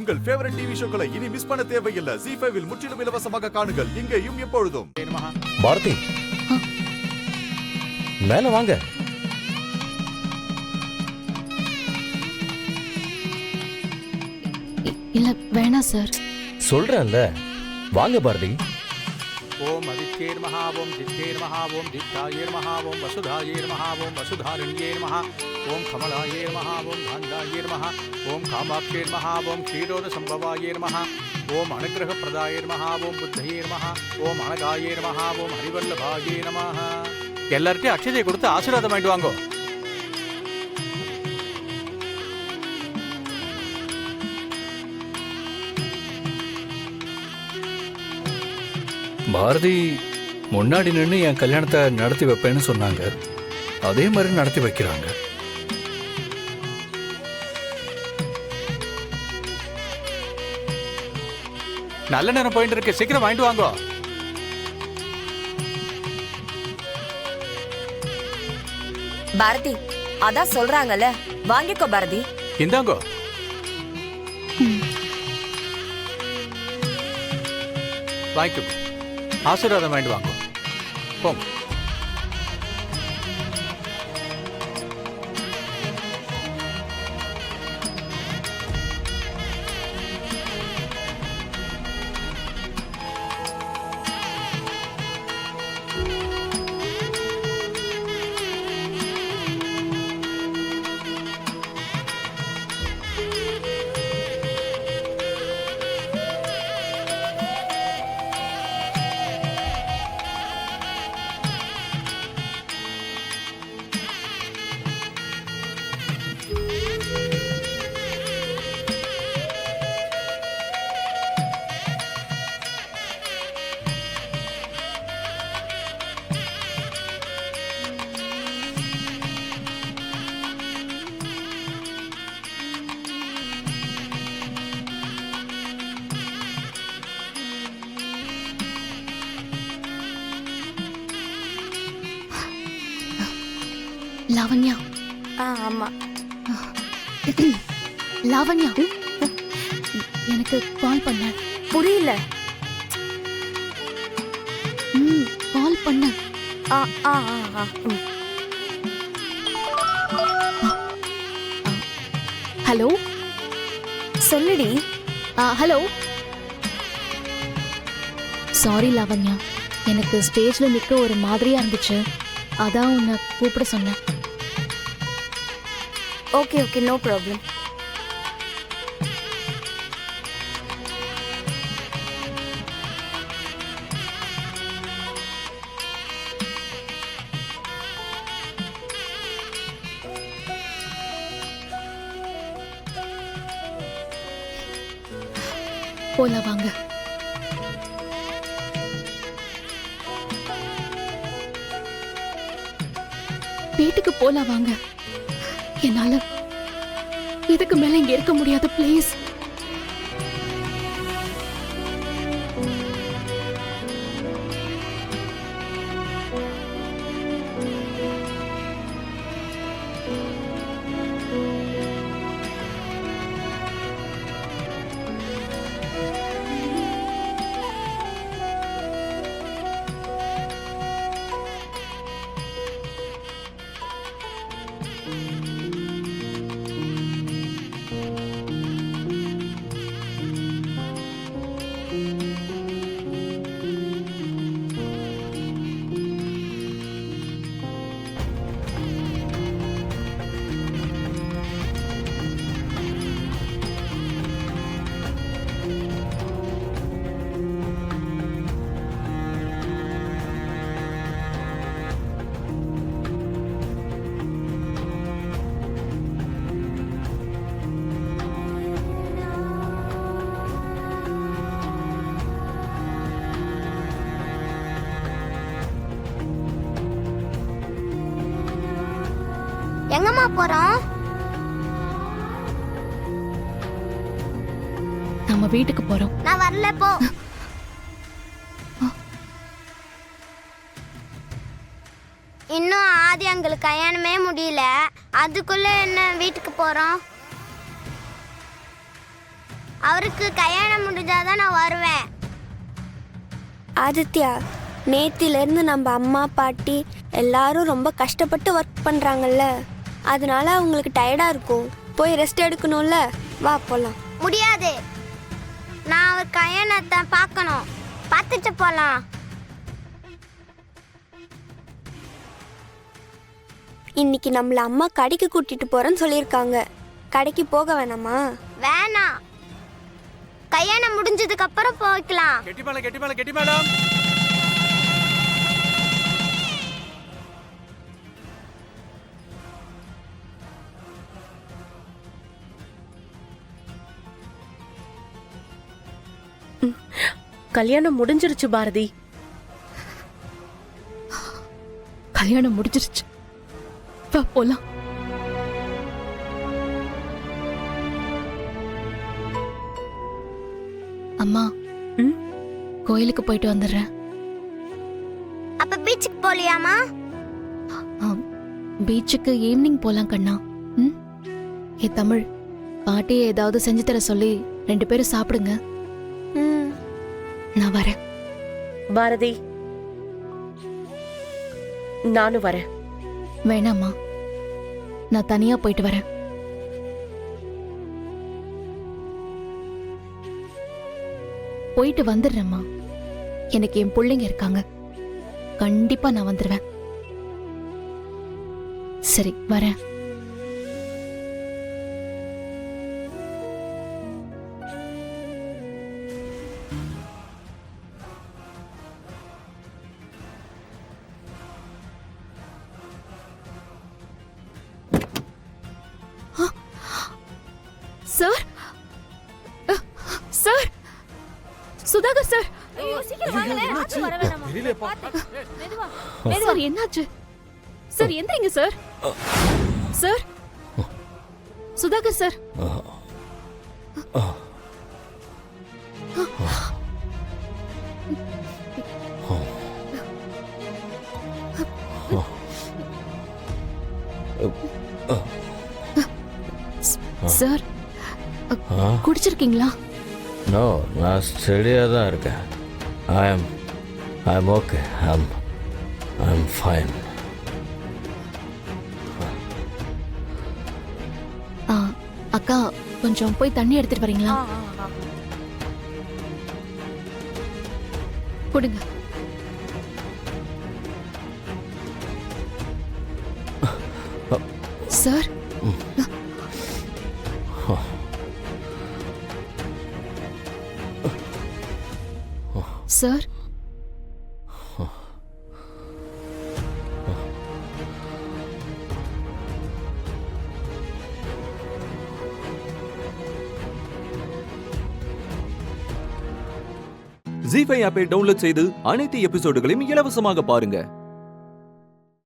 உங்கள் favourite TV ஷோக்களை இனி miss பண்ண தேவையில்லை. ZEE5 இல் முற்றிலும் இலவசமாக காணுங்கள். இங்கேயும் எப்பொழுதும். பாரதி, மேல வாங்க. இல்ல வேணாம் சார். சொல்றேன்ல, வாங்க பாரதி. ஓம் அதித்யேர் மஹா ஓம் தித்தேர் மஹா ஓம் தித்தாயேர் மஹா ஓம் வசுதாயேர் மஹா ஓம் வசுதாரண்யேர் மஹா ஓம் கமலாயேர் மஹா ஓம் காந்தாயேர் மஹா ஓம் காமாட்சேர் மஹா ஓம் க்ஷீரோத சம்பவாயேர் மஹா ஓம் அனுகிரக பிரதாயேர் மஹா ஓம் புத்தயேர் மஹா ஓம் அனகாயேர் மஹா ஓம் ஹரிவல்லபாயே நமஹ. எல்லார்ட்டையும் அக்ஷதையை கொடுத்து ஆசீர்வாதம் வாங்கிட்டு வாங்கோ. பாரதி முன்னாடி நின்று என் கல்யாணத்தை நடத்தி வைப்பேன்னு சொன்னாங்க. அதே மாதிரி நடத்தி வைக்கிறாங்க. நல்ல நேரம் போயிட்டு இருக்கு, சீக்கிரம் வாங்கிட்டு வாங்கோ. பாரதி, அதான் சொல்றாங்கல்ல, வாங்கிக்கோ பாரதி. இந்தாங்கோ. வாங்கிக்கோ, ஆசீர்வாதம் வாங்கிட்டு வாங்க. போங்க. லாவண்யா. ஆமா லாவண்யா, எனக்கு கால் பண்ண. புரியல. கால் பண்ண. ஹலோ, சொல்லுடி. ஹலோ. சாரி லாவண்யா, எனக்கு ஸ்டேஜ்ல நிக்க ஒரு மாதிரியா இருந்துச்சு, அதான் உன்னை கூப்பிட சொன்னேன். Okay okay, no problem. போலாம் வாங்க. வீட்டுக்கு போலாம் வாங்க. என்னால இதுக்கு மேல இங்க இருக்க முடியாது, ப்ளீஸ். எங்கம்மா போறோம்? நம்ம வீட்டுக்கு போறோம். நான் வரல, போ. இன்னும் ஆதி அங்களுக்கு கல்யாணமே முடியல, அதுக்குள்ள என்ன வீட்டுக்கு போறோம்? அவருக்கு கல்யாணம் முடிஞ்சாதான் நான் வருவேன். ஆதித்யா, நேத்திலேருந்து நம்ம அம்மா பாட்டி எல்லாரும் ரொம்ப கஷ்டப்பட்டு ஒர்க் பண்ணுறாங்கல்ல, அதனால அவங்களுக்கு டயர்டாக இருக்கும். போய் ரெஸ்ட் எடுக்கணும்ல, வா போகலாம். முடியாது, நான் அவர் கல்யாணத்தை பார்க்கணும். பார்த்துட்டு போகலாம். இன்னைக்கு நம்மள அம்மா கடைக்கு கூட்டிட்டு போறேன்னு சொல்லியிருக்காங்க. கடைக்கு போக வேணாமா? வேணாம், கல்யாணம் முடிஞ்சதுக்கு அப்புறம் போய்க்கலாம். கெட்டி மேடம், கெட்டி மேடம், கெட்டி மேடம். கல்யாணம் முடிஞ்சிருச்சு பாரதி. கல்யாணம் முடிஞ்சிருச்சு, வா போலாம். அம்மா, கோயிலுக்கு போயிட்டு வந்துடுறேன். அப்ப பீச்சுக்கு போலியாமா? பீச்சுக்கு ஈவினிங் போலாம் கண்ணா. ம், ஏ தமிழ், பாட்டியை ஏதாவது செஞ்சு தர சொல்லி 2 பேரும் சாப்பிடுங்க. நான் வரேன். பாரதி, நானும் வரேன். வேணாம்மா, நான் தனியா போயிட்டு வரேன். போயிட்டு வந்துடுறேம்மா. எனக்கு என் பிள்ளைங்க இருக்காங்க, கண்டிப்பா நான் வந்துடுவேன். சரி, வரேன். Sir, sir, Sudhakar sir. Sir, என்னாச்சு சார்? எந்திரிங்க sir. Sir, Sudhakar sir. Sir, குடிச்சிருக்கீங்களா? நோ, நான் ஸ்டெடியாக தான் இருக்கேன். I am okay. I am fine. அக்கா, கொஞ்சம் போய் தண்ணி எடுத்துட்டு வரீங்களா? கொடுங்க. சார், சார், ZEE5 ஆப்பை டவுன்லோட் செய்து அனைத்து எபிசோடுகளையும் இலவசமாக பாருங்க.